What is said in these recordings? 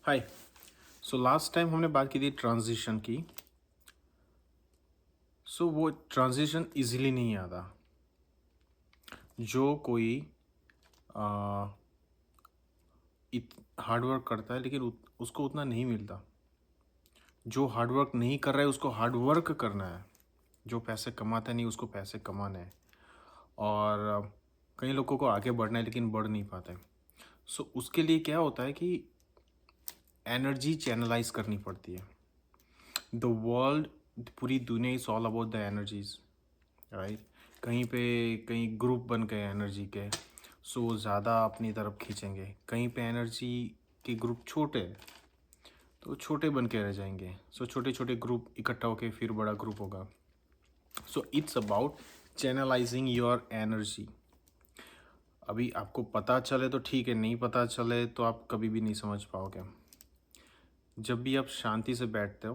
हाय। So last time हमने बात की थी ट्रांजिशन की। वो ट्रांजिशन इजीली नहीं आता। जो कोई हार्ड वर्क करता है लेकिन उसको उतना नहीं मिलता। जो हार्ड वर्क नहीं कर रहा है उसको हार्ड वर्क करना है। जो पैसे कमाता नहीं उसको पैसे कमाना है। और कई लोगों को आगे बढ़ना है लेकिन बढ़ नहीं पाते। उसके लिए क्या होता है कि एनर्जी चैनलाइज करनी पड़ती है। द वर्ल्ड, पूरी दुनिया is all about the energies, right. कहीं पे कहीं ग्रुप बन गए एनर्जी के, ज़्यादा अपनी तरफ खींचेंगे। कहीं पे एनर्जी के ग्रुप छोटे हैं, तो छोटे बन के रह जाएंगे। छोटे छोटे ग्रुप इकट्ठा होके फिर बड़ा ग्रुप होगा। It's about channelising your energy. अभी आपको पता चले तो ठीक है, नहीं पता चले तो आप कभी भी नहीं समझ पाओगे। जब भी आप शांति से बैठते हो,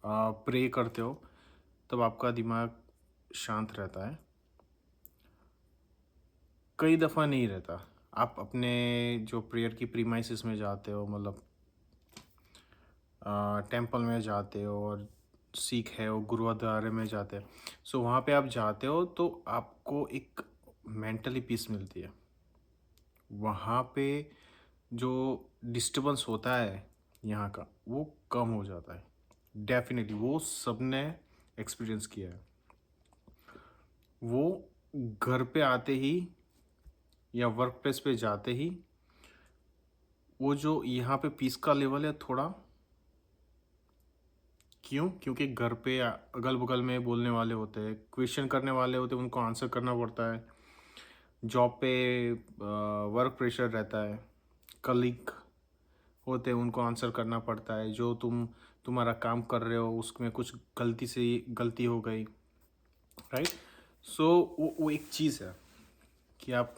प्रे करते हो, तब आपका दिमाग शांत रहता है। कई दफ़ा नहीं रहता। आप अपने जो प्रेयर की प्रीमाइसिस में जाते हो, मतलब टेंपल में जाते हो और सिख है वो गुरुद्वारे में जाते हैं। वहाँ पे आप जाते हो तो आपको एक मेंटली पीस मिलती है। वहाँ पे जो डिस्टरबेंस होता है यहाँ का, वो कम हो जाता है। डेफिनेटली वो सबने एक्सपीरियंस किया है। वो घर पे आते ही या वर्क प्लेस पे जाते ही वो जो यहाँ पे पीस का लेवल है थोड़ा, क्योंकि घर पे अगल बगल में बोलने वाले होते हैं, क्वेश्चन करने वाले होते हैं, उनको आंसर करना पड़ता है। जॉब पे वर्क प्रेशर रहता है, कलीग होते हैं, उनको आंसर करना पड़ता है। जो तुम्हारा काम कर रहे हो उसमें कुछ गलती हो गई, राइट। वो एक चीज़ है कि आप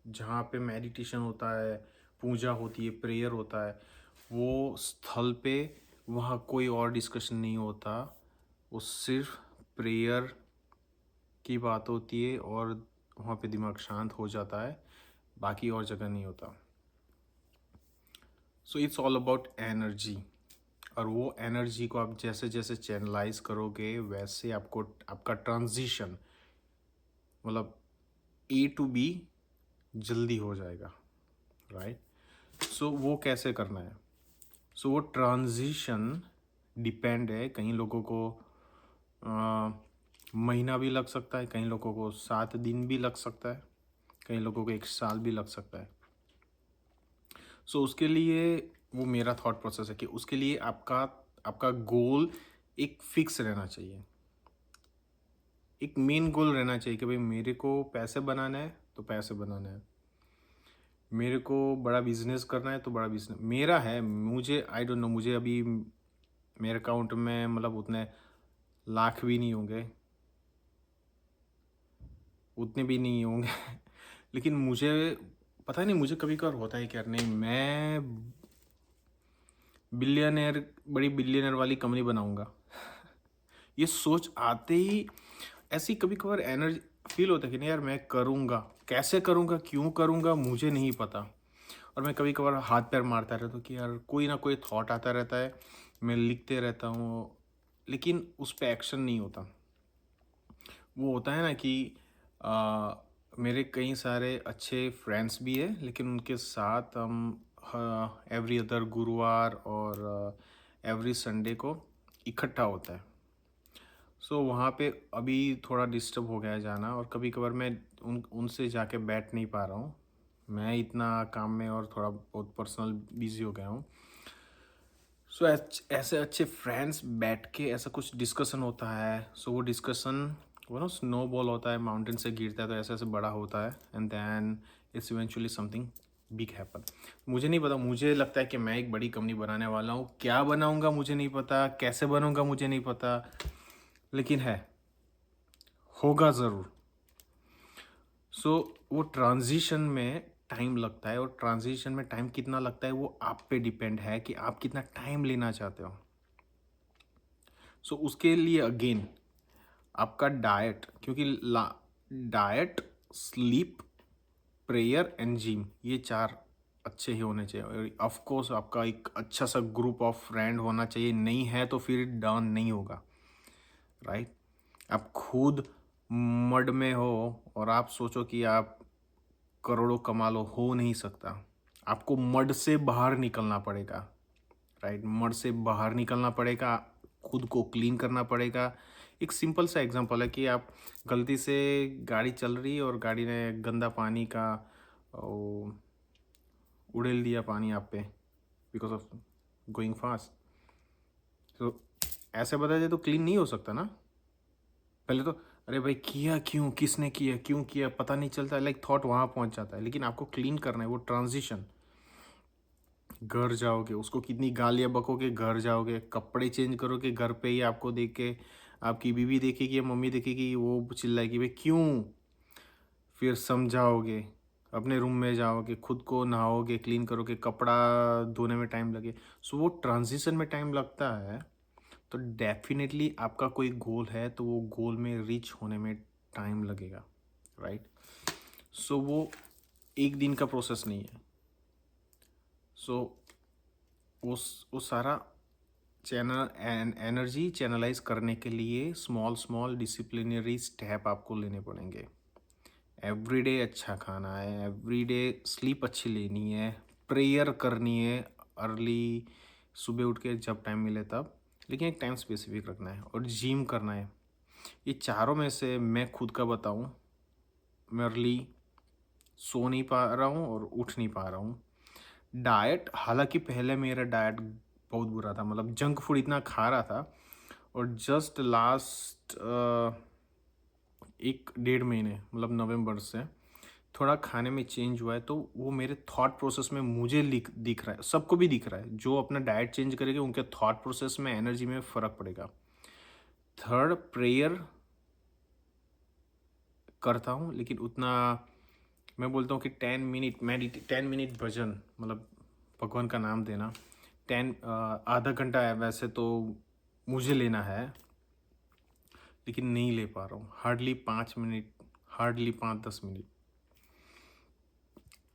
जहाँ पे मेडिटेशन होता है, पूजा होती है, प्रेयर होता है, वो स्थल पे वहाँ कोई और डिस्कशन नहीं होता। वो सिर्फ प्रेयर की बात होती है और वहाँ पे दिमाग शांत हो जाता है, बाकी और जगह नहीं होता। It's all about energy. और वो एनर्जी को आप जैसे जैसे चैनलाइज करोगे वैसे आपको आपका ट्रांजिशन, मतलब ए टू बी जल्दी हो जाएगा, राइट। वो कैसे करना है? वो ट्रांजिशन डिपेंड है। कई लोगों को महीना भी लग सकता है, कई लोगों को 7 दिन भी लग सकता है, कई लोगों को 1 साल भी लग सकता है। उसके लिए वो मेरा थॉट प्रोसेस है कि उसके लिए आपका आपका गोल एक फिक्स रहना चाहिए। एक मेन गोल रहना चाहिए कि भाई मेरे को पैसे बनाना है तो पैसे बनाना है, मेरे को बड़ा बिजनेस करना है तो बड़ा बिजनेस मेरा है। मुझे आई डोंट नो, मुझे अभी मेरे अकाउंट में मतलब उतने लाख भी नहीं होंगे, उतने भी नहीं होंगे लेकिन मुझे पता नहीं, मुझे कभी कभार होता है कि यार नहीं, मैं बिलियनर, बड़ी बिलियनर वाली कंपनी बनाऊंगा ये सोच आते ही ऐसी कभी कभार एनर्जी फील होता है कि नहीं यार मैं करूँगा, कैसे करूँगा, क्यों करूँगा, मुझे नहीं पता। और मैं कभी कभार हाथ पैर मारता रहता हूँ कि यार कोई ना कोई थॉट आता रहता है, मैं लिखते रहता हूँ, लेकिन उस पर एक्शन नहीं होता। वो होता है ना कि मेरे कई सारे अच्छे फ्रेंड्स भी है, लेकिन उनके साथ हम एवरी अदर गुरुवार और एवरी संडे को इकट्ठा होता है। वहाँ पे अभी थोड़ा डिस्टर्ब हो गया है जाना, और कभी कभार मैं उनसे जाके बैठ नहीं पा रहा हूँ। मैं इतना काम में और थोड़ा बहुत पर्सनल बिजी हो गया हूँ। ऐसे अच्छे फ्रेंड्स बैठ के ऐसा कुछ डिस्कशन होता है। वो डिस्कशन वो ना स्नो बॉल होता है, माउंटेन से गिरता है तो ऐसे ऐसे बड़ा होता है, and then it's eventually something big happen. मुझे नहीं पता, मुझे लगता है कि मैं एक बड़ी कंपनी बनाने वाला हूँ। क्या बनाऊँगा मुझे नहीं पता, कैसे बनूँगा मुझे नहीं पता, लेकिन है, होगा ज़रूर। वो ट्रांजिशन में टाइम लगता है, और ट्रांजिशन में टाइम कितना लगता है वो आप पे डिपेंड है कि आप कितना टाइम लेना चाहते हो। उसके लिए अगेन आपका डाइट, क्योंकि diet, sleep, prayer and gym, ये 4 अच्छे ही होने चाहिए और ऑफ कोर्स आपका एक अच्छा सा ग्रुप ऑफ फ्रेंड होना चाहिए, नहीं है तो फिर डन नहीं होगा, राइट। आप खुद मड में हो और आप सोचो कि आप करोड़ों कमा लो, हो नहीं सकता। आपको मड से बाहर निकलना पड़ेगा, राइट। मड से बाहर निकलना पड़ेगा, खुद को क्लीन करना पड़ेगा। एक सिंपल सा एग्जांपल है कि आप गलती से गाड़ी चल रही है और गाड़ी ने गंदा पानी का ओ, उड़ेल दिया पानी आप पे बिकॉज ऑफ गोइंग फास्ट। तो ऐसे बताया जाए तो क्लीन नहीं हो सकता ना। पहले तो अरे भाई किया क्यों, किसने किया, क्यों किया, पता नहीं चलता, लाइक थॉट वहाँ पहुँच जाता है। लेकिन आपको क्लीन करना है वो ट्रांजिशन। घर जाओगे, उसको कितनी गालियाँ बकोगे, घर जाओगे, कपड़े चेंज करोगे, घर पे ही आपको देख के आपकी बीवी देखेगी या मम्मी देखेगी, वो चिल्लाएगी भाई क्यों। फिर समझाओगे, अपने रूम में जाओगे, खुद को नहाओगे, क्लीन करोगे, कपड़ा धोने में टाइम लगे। सो वो ट्रांजिशन में टाइम लगता है। तो डेफिनेटली आपका कोई गोल है तो वो गोल में रीच होने में टाइम लगेगा, राइट। सो वो एक दिन का प्रोसेस नहीं है। सो वो सारा चैनल एनर्जी चैनलाइज करने के लिए स्मॉल स्मॉल डिसिप्लिनरी स्टेप आपको लेने पड़ेंगे। एवरीडे अच्छा खाना है, एवरीडे स्लीप अच्छी लेनी है, प्रेयर करनी है अर्ली, सुबह उठ के जब टाइम मिले तब, लेकिन एक टाइम स्पेसिफिक रखना है, और जिम करना है। ये चारों में से मैं खुद का बताऊं, मैं अर्ली सो नहीं पा रहा हूँ और उठ नहीं पा रहा हूँ। डाइट, हालांकि पहले मेरा डाइट बहुत बुरा था, मतलब जंक फूड इतना खा रहा था, और जस्ट लास्ट 1 डेढ़ महीने, मतलब नवंबर से थोड़ा खाने में चेंज हुआ है। तो वो मेरे थॉट प्रोसेस में मुझे दिख रहा है, सबको भी दिख रहा है। जो अपना डाइट चेंज करेंगे उनके थॉट प्रोसेस में, एनर्जी में फ़र्क पड़ेगा। थर्ड, प्रेयर करता हूँ, लेकिन उतना, मैं बोलता हूँ कि 10 मिनट भजन, मतलब भगवान का नाम देना, आधा घंटा है वैसे तो मुझे लेना है, लेकिन नहीं ले पा रहा हूँ। Hardly 5 minute, hardly 5-10 minute.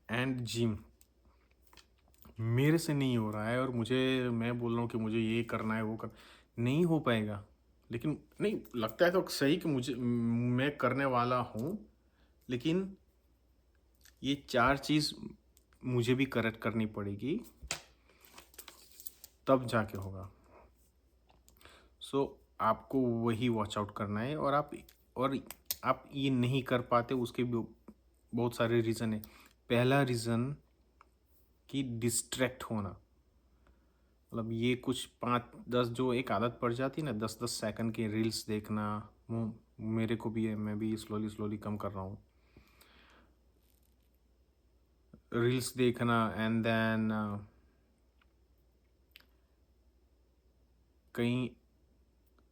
And gym मेरे से नहीं हो रहा है, और मैं बोल रहा हूँ कि मुझे ये करना है, वो कर, नहीं हो पाएगा। लेकिन नहीं लगता है तो सही कि मैं करने वाला हूँ, लेकिन ये 4 चीज़ मुझे भी करेक्ट करनी पड़ेगी, तब जाके होगा। सो आपको वही वॉच आउट करना है, और आप ये नहीं कर पाते उसके भी बहुत सारे रीज़न है। पहला रीज़न कि डिस्ट्रैक्ट होना, मतलब ये कुछ 5-10 जो एक आदत पड़ जाती है ना, 10-10 सेकंड के रील्स देखना, मेरे को भी है, मैं भी स्लोली स्लोली कम कर रहा हूँ रील्स देखना। एंड देन कहीं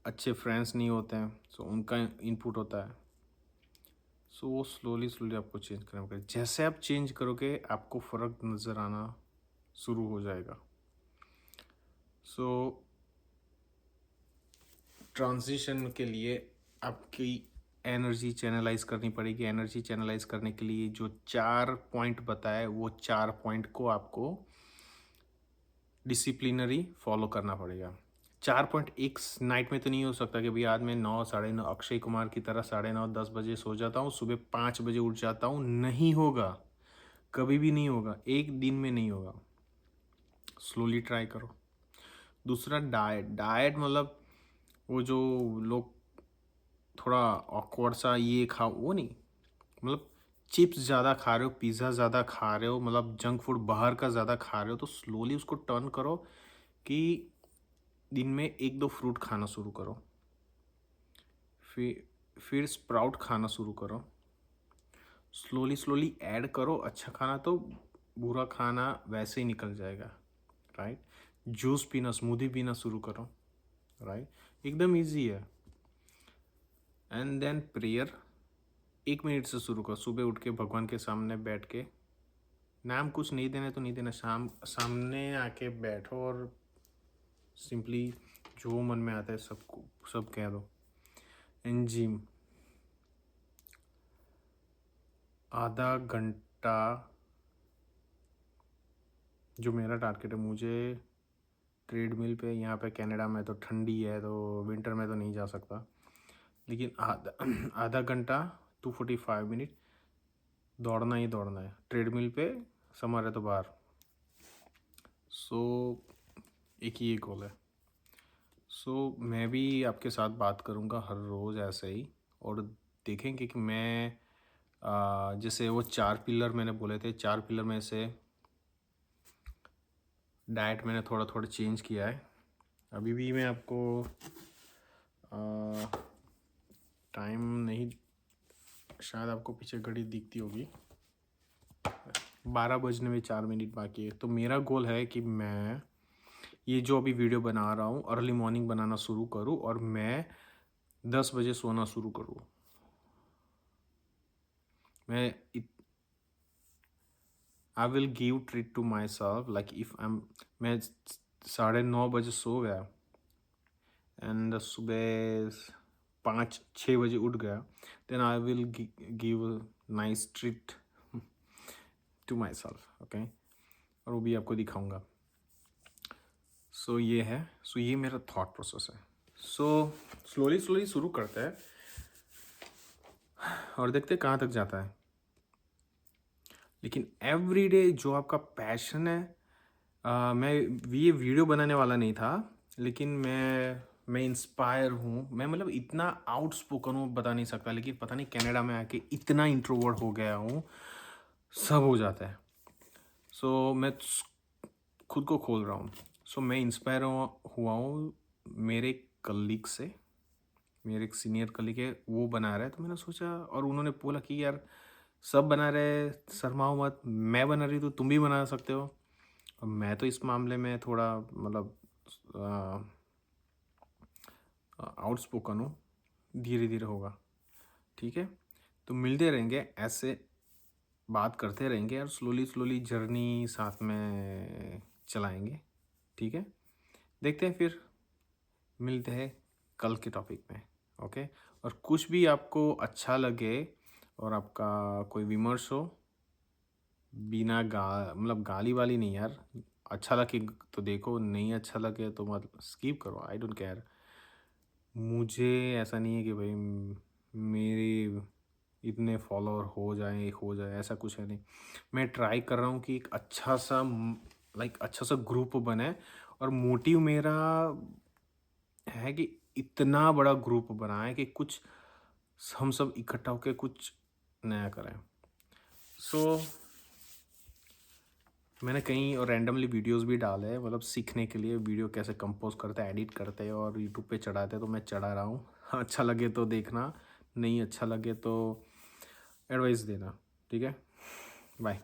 अच्छे फ्रेंड्स नहीं होते हैं, सो उनका इनपुट होता है। सो वो स्लोली स्लोली आपको चेंज करना पड़ेगा। जैसे आप चेंज करोगे आपको फ़र्क नज़र आना शुरू हो जाएगा। सो ट्रांजिशन के लिए आपकी एनर्जी चैनलाइज करनी पड़ेगी। एनर्जी चैनलाइज करने के लिए जो 4 पॉइंट बताए, वो 4 पॉइंट को आपको डिसिप्लिनरी फॉलो करना पड़ेगा। 4 पॉइंट एक नाइट में तो नहीं हो सकता कि भाई आज मैं 9, 9:30 अक्षय कुमार की तरह 9:30-10 बजे सो जाता हूँ, सुबह 5 बजे उठ जाता हूँ। नहीं होगा, कभी भी नहीं होगा, एक दिन में नहीं होगा। स्लोली ट्राई करो। दूसरा, डाइट। डाइट मतलब वो जो लोग थोड़ा ऑकवर्ड सा ये खाओ, वो नहीं, मतलब चिप्स ज़्यादा खा रहे हो, पिज़्ज़ा ज़्यादा खा रहे हो, मतलब जंक फूड बाहर का ज़्यादा खा रहे हो, तो स्लोली उसको टर्न करो कि दिन में 1-2 फ्रूट खाना शुरू करो। फिर स्प्राउट खाना शुरू करो। स्लोली स्लोली ऐड करो। अच्छा खाना तो बुरा खाना वैसे ही निकल जाएगा, राइट। जूस पीना, स्मूदी पीना शुरू करो, राइट। एकदम इजी है। एंड देन प्रेयर 1 मिनट से शुरू करो। सुबह उठ के भगवान के सामने बैठ के, नाम कुछ नहीं देना तो नहीं देना, सामने आके बैठो और सिंपली जो मन में आता है सब कह दो। एंड जिम आधा घंटा जो मेरा टारगेट है, मुझे ट्रेडमिल पे, यहाँ पे कनाडा में तो ठंडी है तो विंटर में तो नहीं जा सकता, लेकिन आधा घंटा 245 मिनट दौड़ना ही दौड़ना है ट्रेडमिल पे, समर है तो बाहर। सो एक ही गोल है। सो मैं भी आपके साथ बात करूँगा हर रोज़ ऐसे ही, और देखेंगे कि मैं जैसे वो 4 पिलर मैंने बोले थे, 4 पिलर में से डाइट मैंने थोड़ा थोड़ा चेंज किया है। अभी भी मैं आपको टाइम नहीं, शायद आपको पीछे घड़ी दिखती होगी, 12 बजने में 4 मिनट बाकी है। तो मेरा गोल है कि मैं ये जो अभी वीडियो बना रहा हूँ अर्ली मॉर्निंग बनाना शुरू करूँ, और मैं 10 बजे सोना शुरू करूँ। I will give treat to myself, like if मैं 9:30 बजे सो गया एंड सुबह 5-6 बजे उठ गया, then I will give nice treat to myself, okay. और वो भी आपको दिखाऊंगा। सो ये है, सो ये मेरा थॉट प्रोसेस है। सो स्लोली स्लोली शुरू करते हैं और देखते हैं कहाँ तक जाता है। लेकिन एवरी डे जो आपका पैशन है, मैं ये वीडियो बनाने वाला नहीं था, लेकिन मैं इंस्पायर हूँ। मैं मतलब इतना आउटस्पोकन हूँ बता नहीं सकता, लेकिन पता नहीं कनाडा में आके इतना इंट्रोवर्ट हो गया हूँ, सब हो जाता है। सो मैं खुद को खोल रहा हूँ। सो मैं इंस्पायर हुआ हूँ मेरे कलीग से। मेरे एक सीनियर कलीग है, वो बना रहा है, तो मैंने सोचा, और उन्होंने बोला कि यार सब बना रहे, शर्माओ मत, मैं बना रही तो तुम भी बना सकते हो। अब मैं तो इस मामले में थोड़ा मतलब आउटस्पोकन हूँ, धीरे धीरे होगा, ठीक है। तो मिलते रहेंगे ऐसे, बात करते रहेंगे और स्लोली स्लोली जर्नी साथ में चलाएंगे, ठीक है। देखते हैं, फिर मिलते हैं कल के टॉपिक में, ओके। और कुछ भी आपको अच्छा लगे और आपका कोई विमर्श हो, बिना मतलब गाली वाली नहीं यार, अच्छा लगे तो देखो, नहीं अच्छा लगे तो मतलब स्किप करो, आई डोंट केयर। मुझे ऐसा नहीं है कि भाई मेरे इतने फॉलोअर हो जाए, ऐसा कुछ है नहीं। मैं ट्राई कर रहा हूँ कि एक अच्छा सा अच्छा सा ग्रुप बने, और मोटिव मेरा है कि इतना बड़ा ग्रुप बनाए कि कुछ हम सब इकट्ठा होकर कुछ नया करें। सो मैंने कहीं और रैंडमली वीडियोस भी डाले हैं, मतलब सीखने के लिए वीडियो कैसे कंपोज करते हैं, एडिट करते हैं और यूट्यूब पे चढ़ाते हैं, तो मैं चढ़ा रहा हूँ। अच्छा लगे तो देखना, नहीं अच्छा लगे तो एडवाइस देना, ठीक है। बाय।